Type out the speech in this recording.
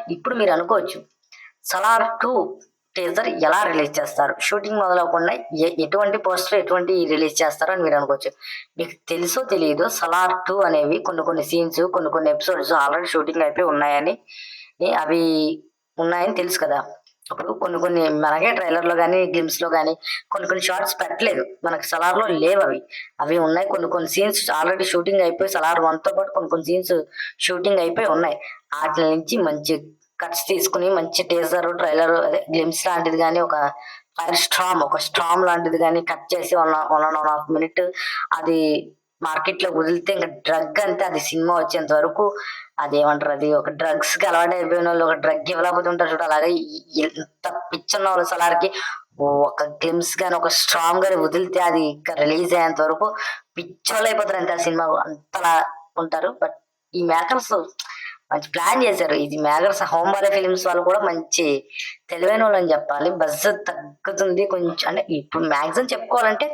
ఇప్పుడు మీరు అనుకోవచ్చు, 'సలార్ 2' టీజర్ ఎలా రిలీజ్ చేస్తారు? షూటింగ్ మొదలవ్వకుండా ఎటువంటి పోస్టర్, ఎటువంటి రిలీజ్ చేస్తారు అని మీరు అనుకోవచ్చు. మీకు తెలుసో తెలీదో 'సలార్ 2' అనేవి కొన్ని కొన్ని సీన్స్, కొన్ని కొన్ని ఎపిసోడ్స్ ఆల్రెడీ షూటింగ్ అయిపోయి ఉన్నాయని, అవి ఉన్నాయని తెలుసు కదా! ఇప్పుడు కొన్ని కొన్ని మనకే ట్రైలర్‌లో గాని, గ్లిమ్స్‌లో గాని కొన్ని కొన్ని షార్ట్స్ పెట్టలేదు. మనకు 'సలార్‌లో' లేవవి. అవి ఉన్నాయి. కొన్ని కొన్ని సీన్స్ ఆల్రెడీ షూటింగ్ అయిపోయి 'సలార్ 1'తో పాటు కొన్ని కొన్ని సీన్స్ షూటింగ్ అయిపోయి ఉన్నాయి. ఆటిల నుంచి మంచి కట్స్ తీసుకొని మంచి టీజర్, ట్రైలర్ అదే గ్లిమ్స్ లాంటిది గాని, ఒక స్టార్మ్ లాంటిది గాని కట్ చేసి 1 మినిట్ అది మార్కెట్‌లో వదిలితే ఇంక డ్రగ్ అంతే. అది సినిమా వచ్చేంత వరకు అదేమంటారు, అది ఒక డ్రగ్స్‌కి అలవాటయిపోయినోళ్ళు ఒక డ్రగ్ ఇవ్వలేకపోతే ఉంటారు చూడు, అలాగే ఎంత పిచ్చున్నోళ్ళు 'సలార్‌కి' ఒక గ్లిమ్స్ గాని, ఒక స్ట్రామ్ గాని వదిలితే అది ఇంకా రిలీజ్ అయ్యేంత వరకు పిచ్చోళ్ళయిపోతారు అంతే ఆ సినిమా. అంతలా ఉంటారు. బట్ ఈ మేకర్స్ మంచి ప్లాన్ చేశారు. ఇది మేకర్స్ హోంబాలే ఫిల్మ్స్ వాళ్ళు కూడా మంచి తెలివైనోళ్ళని చెప్పాలి. బజ్ తగ్గుతుంది కొంచెం, అంటే ఇప్పుడు మాక్సిమం చెప్పుకోవాలంటే